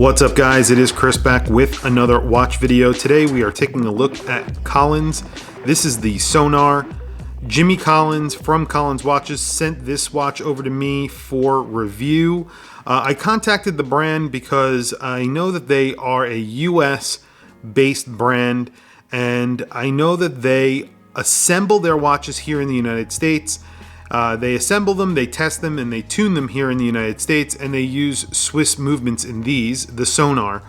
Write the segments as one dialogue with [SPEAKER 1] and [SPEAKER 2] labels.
[SPEAKER 1] What's up guys, it is Chris back with another watch video. Today we are taking a look at Collins. This is the Sonar. Jimmy Collins from Collins Watches sent this watch over to me for review. I contacted the brand because I know that they are a US based brand and I know that they assemble their watches here in the United States. They assemble them, they test them, and they tune them here in the United States, and they use Swiss movements in these, the Sonar.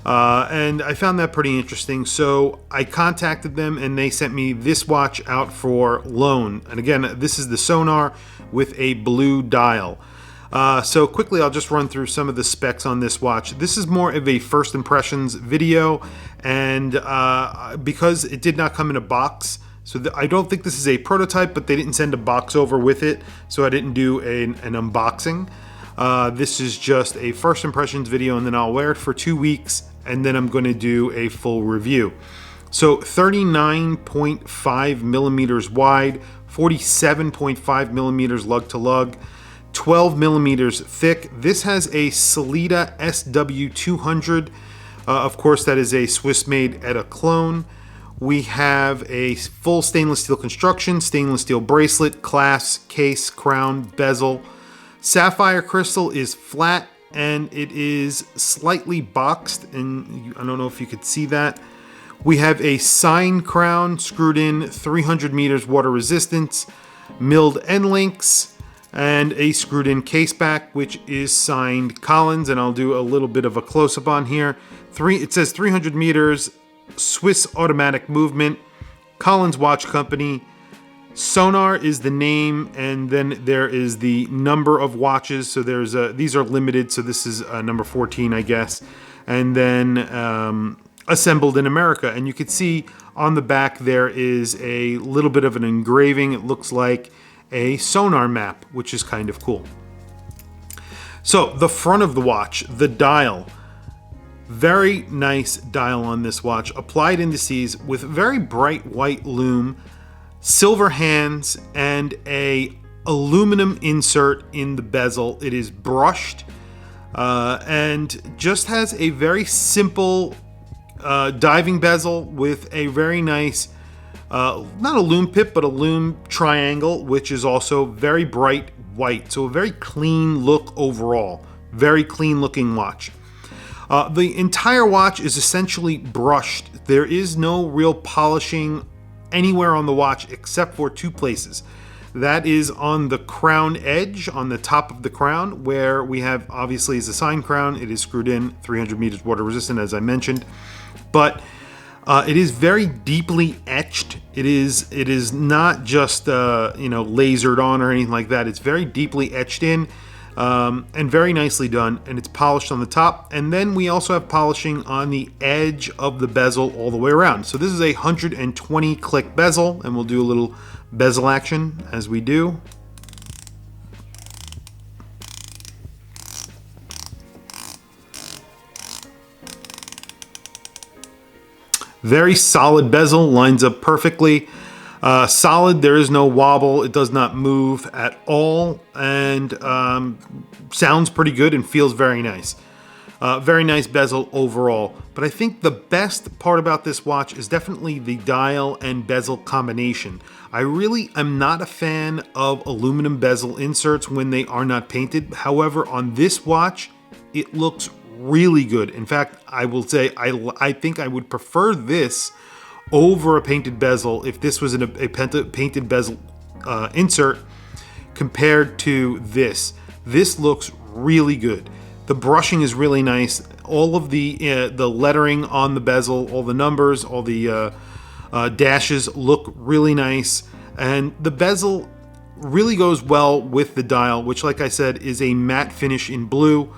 [SPEAKER 1] And I found that pretty interesting, so I contacted them and they sent me this watch out for loan. And again, this is the Sonar with a blue dial. So quickly, I'll just run through some of the specs on this watch. This is more of a first impressions video, and because it did not come in a box, so I don't think this is a prototype, but they didn't send a box over with it, so I didn't do an unboxing. This is just a first impressions video, and then I'll wear it for 2 weeks, and then I'm going to do a full review. So 39.5 millimeters wide, 47.5 millimeters lug to lug, 12 millimeters thick. This has a Selita SW200. Of course, that is a Swiss-made ETA clone. We have a full stainless steel construction, stainless steel bracelet, clasp, case, crown, bezel. Sapphire crystal is flat and it is slightly boxed, and I don't know if you could see that. We have a sign crown screwed in, 300 meters water resistance, milled end links, and a screwed in case back, which is signed Collins, and I'll do a little bit of a close-up on here. It says 300 meters, Swiss automatic movement, Collins Watch Company. Sonar is the name, and then there is the number of watches. So there's these are limited, so this is number 14, I guess. And then assembled in America. And you can see on the back there is a little bit of an engraving. It looks like a sonar map, which is kind of cool. So the front of the watch, the dial. Very nice dial on this watch. Applied indices with very bright white lume, silver hands, and a aluminum insert in the bezel. It is brushed and just has a very simple diving bezel with a very nice, not a lume pip, but a lume triangle, which is also very bright white. So a very clean look overall. Very clean looking watch. The entire watch is essentially brushed. There is no real polishing anywhere on the watch except for two places. That is on the crown edge, on the top of the crown, where we have, obviously, is a sign crown. It is screwed in, 300 meters water resistant, as I mentioned. But it is very deeply etched. It is not just lasered on or anything like that. It's very deeply etched in. And very nicely done, and it's polished on the top, and then we also have polishing on the edge of the bezel all the way around. So this is a 120 click bezel, and we'll do a little bezel action as we do. Very solid bezel, lines up perfectly. Solid, there is no wobble, it does not move at all, and sounds pretty good and feels very nice. Very nice bezel overall. But I think the best part about this watch is definitely the dial and bezel combination. I really am not a fan of aluminum bezel inserts when they are not painted. However, on this watch, it looks really good. In fact, I will say I think I would prefer this over a painted bezel if this was a painted bezel insert compared to this. This looks really good. The brushing is really nice. All of the lettering on the bezel, all the numbers, all the dashes look really nice, and the bezel really goes well with the dial, which, like I said, is a matte finish in blue.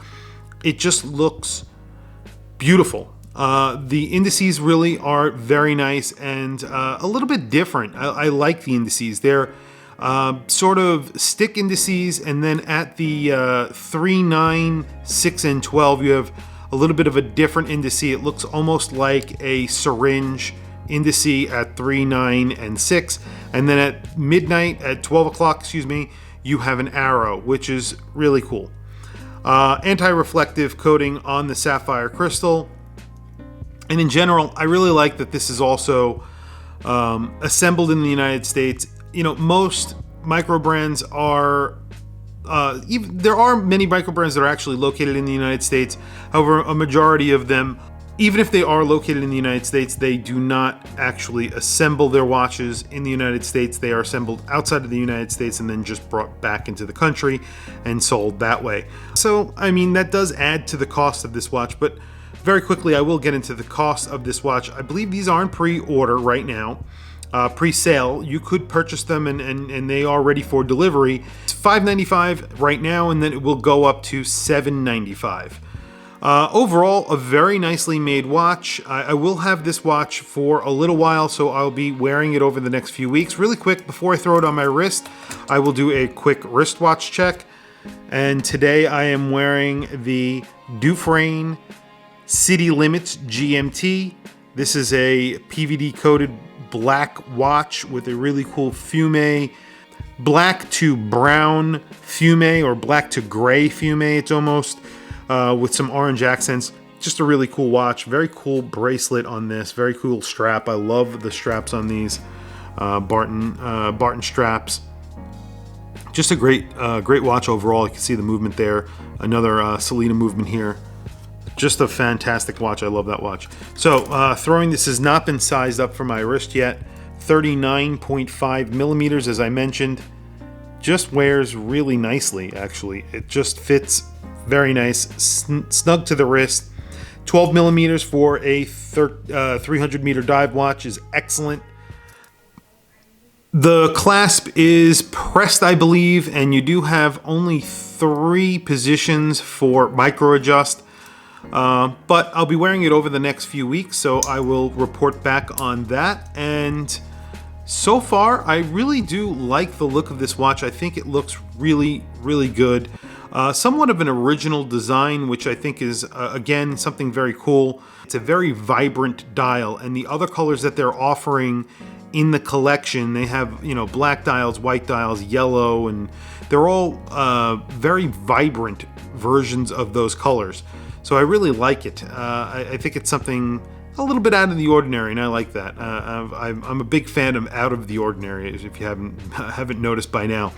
[SPEAKER 1] It just looks beautiful. The indices really are very nice and a little bit different. I like the indices. They're sort of stick indices, and then at the 3, 9, 6, and 12, you have a little bit of a different indice. It looks almost like a syringe indice at 3, 9, and 6. And then at midnight, at 12 o'clock, you have an arrow, which is really cool. Anti-reflective coating on the sapphire crystal. And in general, I really like that this is also assembled in the United States. You know, most micro brands are, there are many micro brands that are actually located in the United States. However, a majority of them, even if they are located in the United States, they do not actually assemble their watches in the United States. They are assembled outside of the United States and then just brought back into the country and sold that way. So, I mean, that does add to the cost of this watch, but very quickly, I will get into the cost of this watch. I believe these are in pre-order right now, pre-sale. You could purchase them and they are ready for delivery. It's $595 right now, and then it will go up to $795. Overall, a very nicely made watch. I will have this watch for a little while, so I'll be wearing it over the next few weeks. Really quick, before I throw it on my wrist, I will do a quick wristwatch check. And today I am wearing the Dufresne City Limits GMT. This is a PVD coated black watch with a really cool fume, black to brown fume, or black to gray fume. It's almost with some orange accents. Just a really cool watch. Very cool bracelet on this. Very cool strap. I love the straps on these Barton straps. Just a great watch overall. You can see the movement there. Another Selita movement here. Just a fantastic watch. I love that watch. So throwing, this has not been sized up for my wrist yet. 39.5 millimeters, as I mentioned. Just wears really nicely, actually. It just fits very nice, snug to the wrist. 12 millimeters for a 300 meter dive watch is excellent. The clasp is pressed, I believe, and you do have only 3 positions for micro adjust. But I'll be wearing it over the next few weeks, so I will report back on that. And so far, I really do like the look of this watch. I think it looks really, really good. Somewhat of an original design, which I think is, again, something very cool. It's a very vibrant dial, and the other colors that they're offering in the collection, they have, you know, black dials, white dials, yellow, and they're all very vibrant versions of those colors. So I really like it. I think it's something a little bit out of the ordinary, and I like that. I'm a big fan of out of the ordinary, if you haven't noticed by now.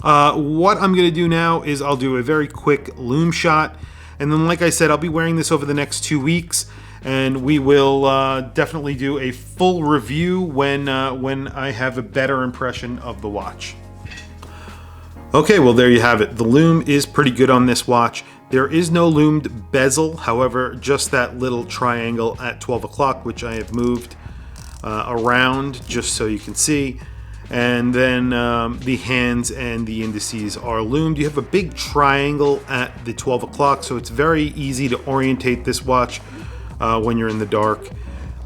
[SPEAKER 1] What I'm going to do now is I'll do a very quick Lume shot, and then, like I said, I'll be wearing this over the next 2 weeks, and we will definitely do a full review when I have a better impression of the watch. Okay, well, there you have it. The Lume is pretty good on this watch. There is no lumed bezel, however, just that little triangle at 12 o'clock, which I have moved around just so you can see. And then the hands and the indices are lumed. You have a big triangle at the 12 o'clock, so it's very easy to orientate this watch when you're in the dark.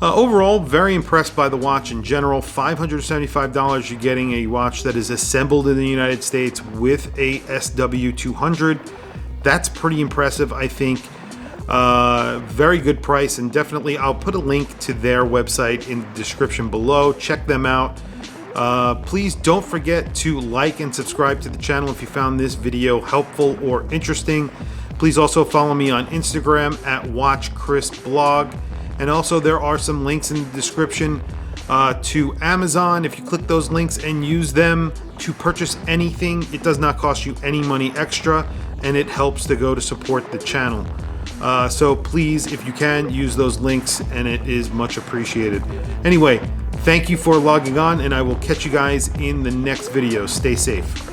[SPEAKER 1] Overall, very impressed by the watch in general. $575, you're getting a watch that is assembled in the United States with a SW200. That's pretty impressive, I think. Very good price, and definitely I'll put a link to their website in the description below. Check them out. Please don't forget to like and subscribe to the channel if you found this video helpful or interesting. Please also follow me on Instagram at WatchChrisBlog. And also there are some links in the description to Amazon. If you click those links and use them to purchase anything, it does not cost you any money extra, and it helps to go to support the channel. So please, if you can, use those links, and it is much appreciated. Anyway, thank you for logging on, and I will catch you guys in the next video. Stay safe.